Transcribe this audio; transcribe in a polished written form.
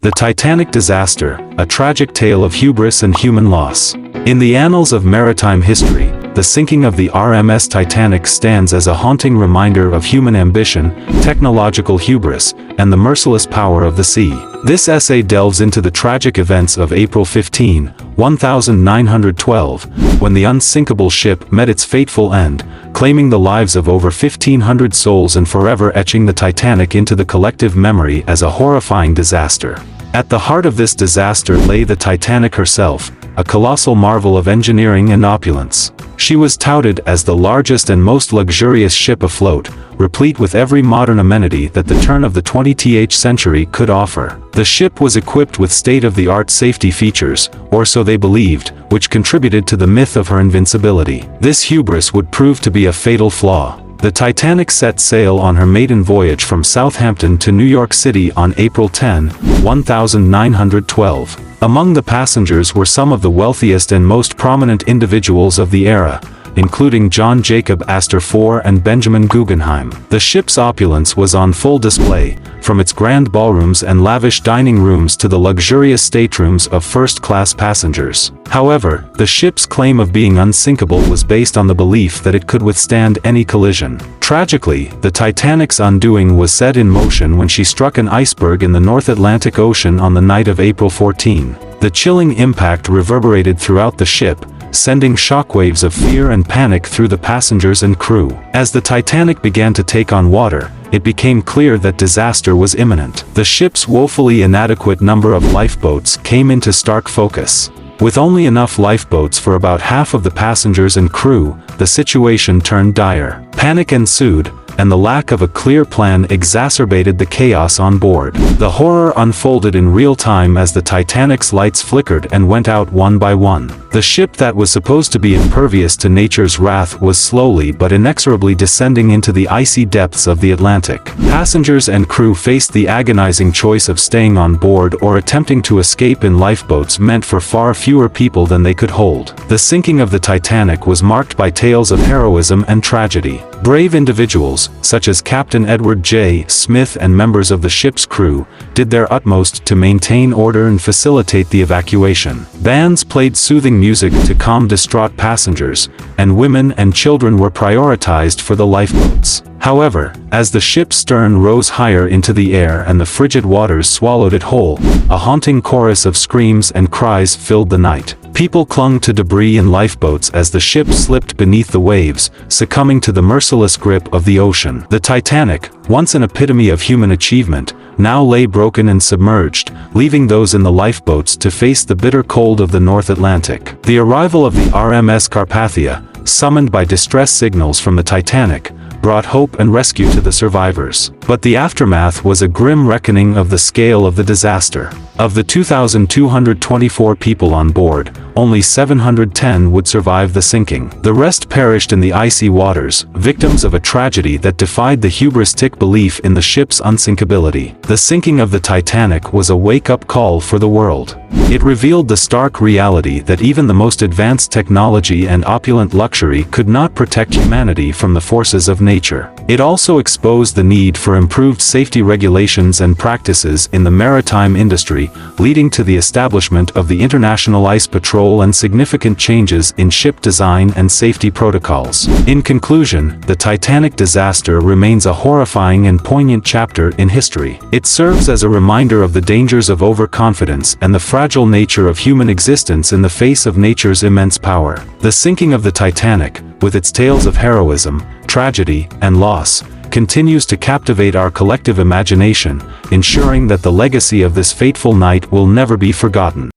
The Titanic disaster, a tragic tale of hubris and human loss. In the annals of maritime history, the sinking of the RMS Titanic stands as a haunting reminder of human ambition, technological hubris, and the merciless power of the sea. This essay delves into the tragic events of April 15, 1912, when the unsinkable ship met its fateful end, claiming the lives of over 1,500 souls and forever etching the Titanic into the collective memory as a horrifying disaster. At the heart of this disaster lay the Titanic herself, a colossal marvel of engineering and opulence. She was touted as the largest and most luxurious ship afloat, replete with every modern amenity that the turn of the 20th century could offer. The ship was equipped with state-of-the-art safety features, or so they believed, which contributed to the myth of her invincibility. This hubris would prove to be a fatal flaw. The Titanic set sail on her maiden voyage from Southampton to New York City on April 10, 1912. Among the passengers were some of the wealthiest and most prominent individuals of the era, including John Jacob Astor IV and Benjamin Guggenheim. The ship's opulence was on full display, from its grand ballrooms and lavish dining rooms to the luxurious staterooms of first-class passengers. However, the ship's claim of being unsinkable was based on the belief that it could withstand any collision. Tragically, the Titanic's undoing was set in motion when she struck an iceberg in the North Atlantic Ocean on the night of April 14. The chilling impact reverberated throughout the ship, sending shockwaves of fear and panic through the passengers and crew. As the Titanic began to take on water, it became clear that disaster was imminent. The ship's woefully inadequate number of lifeboats came into stark focus. With only enough lifeboats for about half of the passengers and crew, the situation turned dire. Panic ensued, and the lack of a clear plan exacerbated the chaos on board. The horror unfolded in real time as the Titanic's lights flickered and went out one by one. The ship that was supposed to be impervious to nature's wrath was slowly but inexorably descending into the icy depths of the Atlantic. Passengers and crew faced the agonizing choice of staying on board or attempting to escape in lifeboats meant for far fewer people than they could hold. The sinking of the Titanic was marked by tales of heroism and tragedy. Brave individuals, such as Captain Edward J. Smith and members of the ship's crew, did their utmost to maintain order and facilitate the evacuation. Bands played soothing music to calm distraught passengers, and women and children were prioritized for the lifeboats. However, as the ship's stern rose higher into the air and the frigid waters swallowed it whole, a haunting chorus of screams and cries filled the night. People clung to debris in lifeboats as the ship slipped beneath the waves, succumbing to the merciless grip of the ocean. The Titanic, once an epitome of human achievement, now lay broken and submerged, leaving those in the lifeboats to face the bitter cold of the North Atlantic. The arrival of the RMS Carpathia, summoned by distress signals from the Titanic, brought hope and rescue to the survivors. But the aftermath was a grim reckoning of the scale of the disaster. Of the 2,224 people on board, only 710 would survive the sinking. The rest perished in the icy waters, victims of a tragedy that defied the hubristic belief in the ship's unsinkability. The sinking of the Titanic was a wake-up call for the world. It revealed the stark reality that even the most advanced technology and opulent luxury could not protect humanity from the forces of nature. It also exposed the need for improved safety regulations and practices in the maritime industry, leading to the establishment of the International Ice Patrol and significant changes in ship design and safety protocols. In conclusion, the Titanic disaster remains a horrifying and poignant chapter in history. It serves as a reminder of the dangers of overconfidence and the fragile nature of human existence in the face of nature's immense power. The sinking of the Titanic, with its tales of heroism, tragedy, and loss, continues to captivate our collective imagination, ensuring that the legacy of this fateful night will never be forgotten.